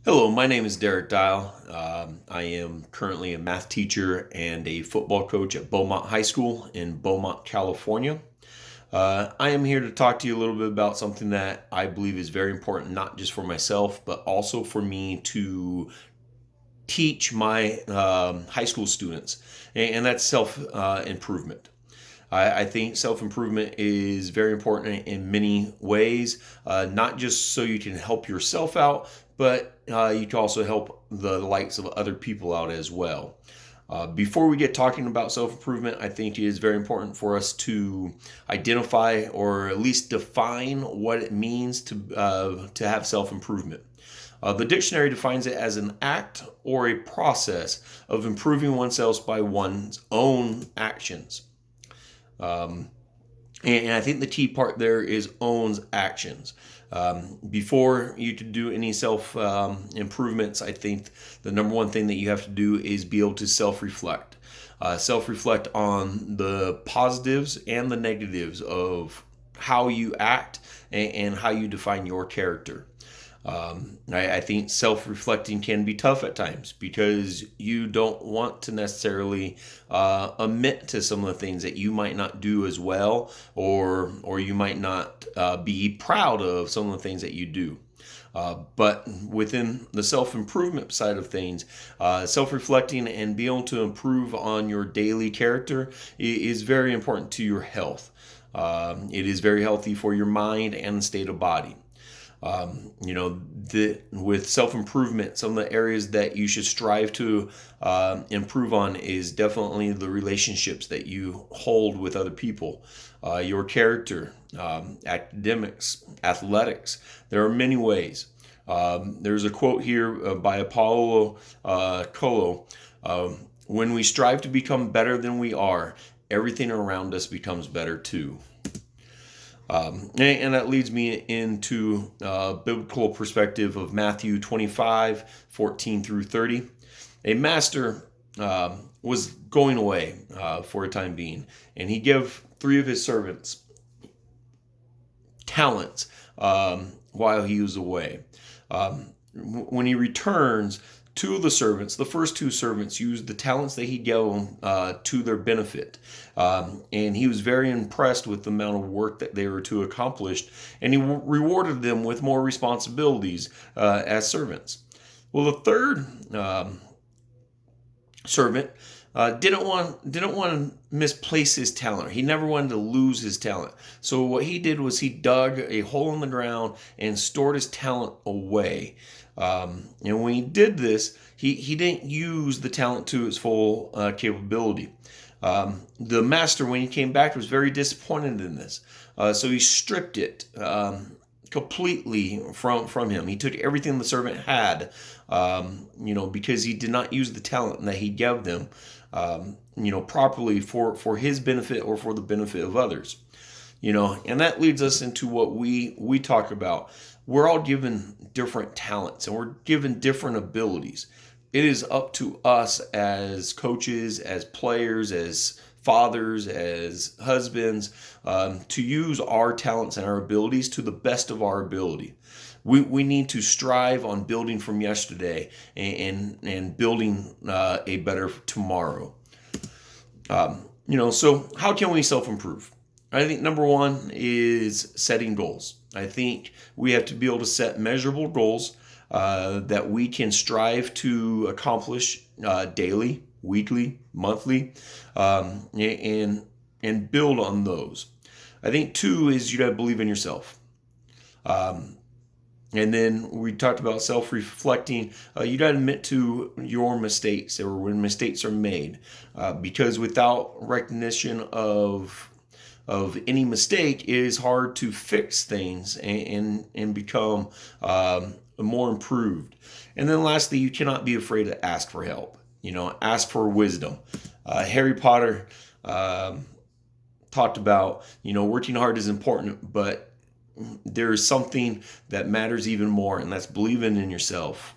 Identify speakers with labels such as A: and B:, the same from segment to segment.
A: Hello, my name is Derek Dial. I am currently a math teacher and a football coach at Beaumont High School in Beaumont, California. I am here to talk to you a little bit about something that I believe is very important, not just for myself, but also for me to teach my high school students, and that's self improvement. I think self improvement is very important in many ways, not just so you can help yourself out, but you can also help the likes of other people out as well. Before we get talking about self improvement, I think it is very important for us to identify or at least define what it means to have self improvement. The dictionary defines it as an act or a process of improving oneself by one's own actions. Um, and I think the key part there is owns actions. Before you can do any self improvements, I think the number one thing that you have to do is be able to self reflect. Self reflect on the positives and the negatives of how you act and how you define your character. I think self reflecting can be tough at times because you don't want to necessarily admit to some of the things that you might not do as well, or you might not be proud of some of the things that you do. But within the self improvement side of things, self reflecting and being able to improve on your daily character is very important to your health. It is very healthy for your mind and state of body. With self improvement, some of the areas that you should strive to improve on is definitely the relationships that you hold with other people, your character, academics, athletics. There are many ways. There's a quote here by Apollo Coelho. When we strive to become better than we are, everything around us becomes better too. And that leads me into a biblical perspective of Matthew 25:14 through 30. A master was going away for a time being, and he gave three of his servants talents while he was away. When he returns, two of the servants, the first two servants, used the talents that he gave them to their benefit. And he was very impressed with the amount of work that they were to accomplish, and he rewarded them with more responsibilities as servants. Well, the third servant didn't want to misplace his talent. He never wanted to lose his talent. So what he did was he dug a hole in the ground and stored his talent away. And when he did this, he didn't use the talent to its full capability. The master, when he came back, was very disappointed in this. So he stripped it completely from him. He took everything the servant had, because he did not use the talent that he gave them, properly for his benefit or for the benefit of others. And that leads us into what we talk about. We're all given different talents and we're given different abilities. It is up to us as coaches, as players, as fathers, as husbands, to use our talents and our abilities to the best of our ability. We need to strive on building from yesterday and building a better tomorrow. So how can we self-improve? I think number one is setting goals. I think we have to be able to set measurable goals that we can strive to accomplish daily, weekly, monthly, and build on those. I think two is you got to believe in yourself. And then we talked about self-reflecting. You got to admit to your mistakes or when mistakes are made, because without recognition of any mistake, it is hard to fix things and become more improved. And then lastly, you cannot be afraid to ask for help. Ask for wisdom. Harry Potter talked about, working hard is important, but there is something that matters even more, and that's believing in yourself.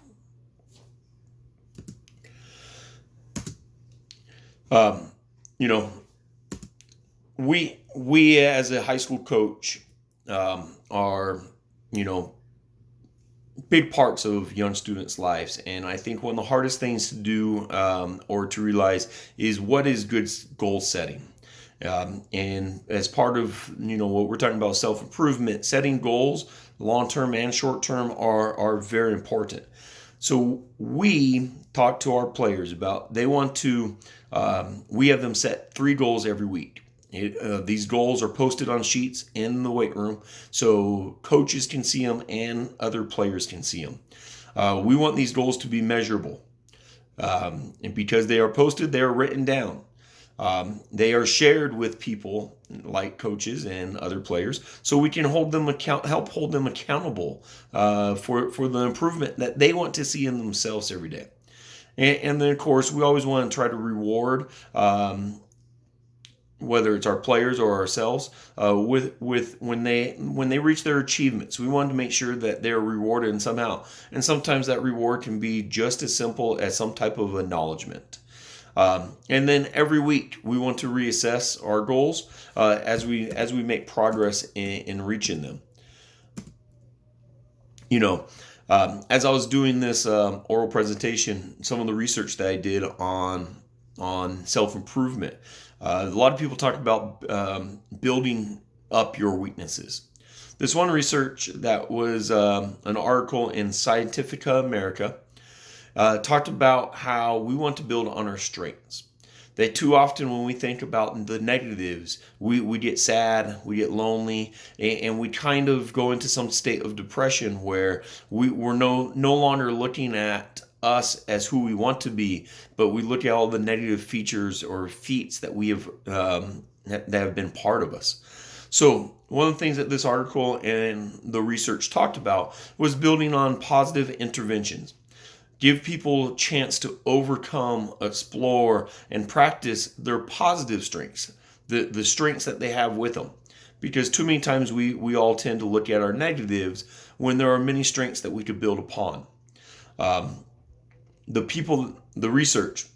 A: Um, you know, we as a high school coach are, big parts of young students' lives. And I think one of the hardest things to do or to realize is what is good goal setting. And as part of what we're talking about, self-improvement, setting goals, long-term and short-term, are very important. So we talk to our players about they want to. We have them set 3 goals every week. These goals are posted on sheets in the weight room so coaches can see them and other players can see them. We want these goals to be measurable. And because they are posted, they are written down. They are shared with people like coaches and other players, so we can help hold them accountable for the improvement that they want to see in themselves every day. And then, of course, we always want to try to reward, whether it's our players or ourselves, with when they reach their achievements. We want to make sure that they're rewarded somehow, and sometimes that reward can be just as simple as some type of acknowledgement. And then every week we want to reassess our goals as we make progress in reaching them. As I was doing this oral presentation, some of the research that I did on self-improvement, a lot of people talk about building up your weaknesses. This one research that was an article in Scientifica America talked about how we want to build on our strengths. That too often when we think about the negatives, we get sad, we get lonely, and we kind of go into some state of depression where we're no longer looking at us as who we want to be, but we look at all the negative features or feats that we have that have been part of us. So one of the things that this article and the research talked about was building on positive interventions. Give people a chance to overcome, explore, and practice their positive strengths, the strengths that they have with them. Because too many times we all tend to look at our negatives when there are many strengths that we could build upon. The research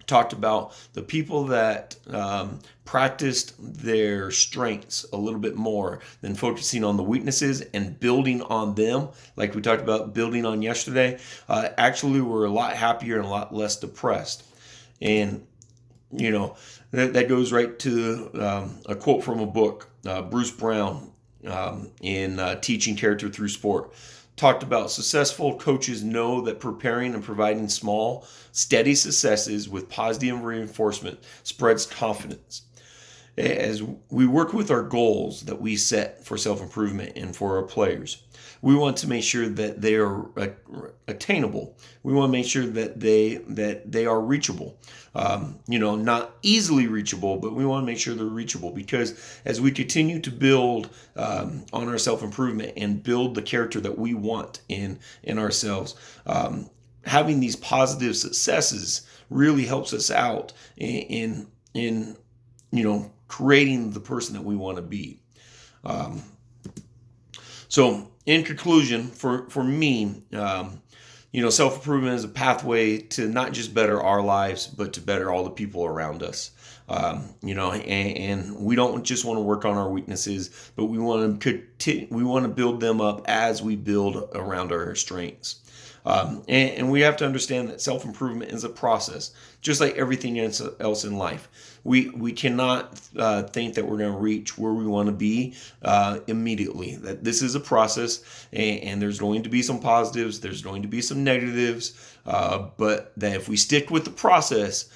A: talked about the people that practiced their strengths a little bit more than focusing on the weaknesses and building on them, like we talked about building on yesterday, actually were a lot happier and a lot less depressed. And that goes right to a quote from a book. Bruce Brown, in Teaching Character Through Sport, talked about successful coaches know that preparing and providing small, steady successes with positive reinforcement spreads confidence. As we work with our goals that we set for self-improvement and for our players, we want to make sure that they are attainable. We want to make sure that they are reachable. Not easily reachable, but we want to make sure they're reachable, because as we continue to build on our self-improvement and build the character that we want in ourselves, having these positive successes really helps us out in creating the person that we want to be. So in conclusion, for me, self-improvement is a pathway to not just better our lives, but to better all the people around us. And we don't just want to work on our weaknesses, but we want to build them up as we build around our strengths. And we have to understand that self-improvement is a process, just like everything else in life. We cannot think that we're going to reach where we want to be immediately. That this is a process, and there's going to be some positives, there's going to be some negatives, but that if we stick with the process,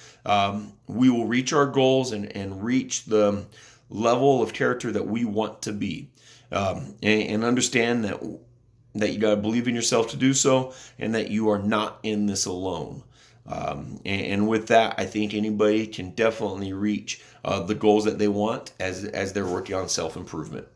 A: we will reach our goals and reach the level of character that we want to be. And understand that you got to believe in yourself to do so, and that you are not in this alone. And with that, I think anybody can definitely reach the goals that they want as they're working on self-improvement.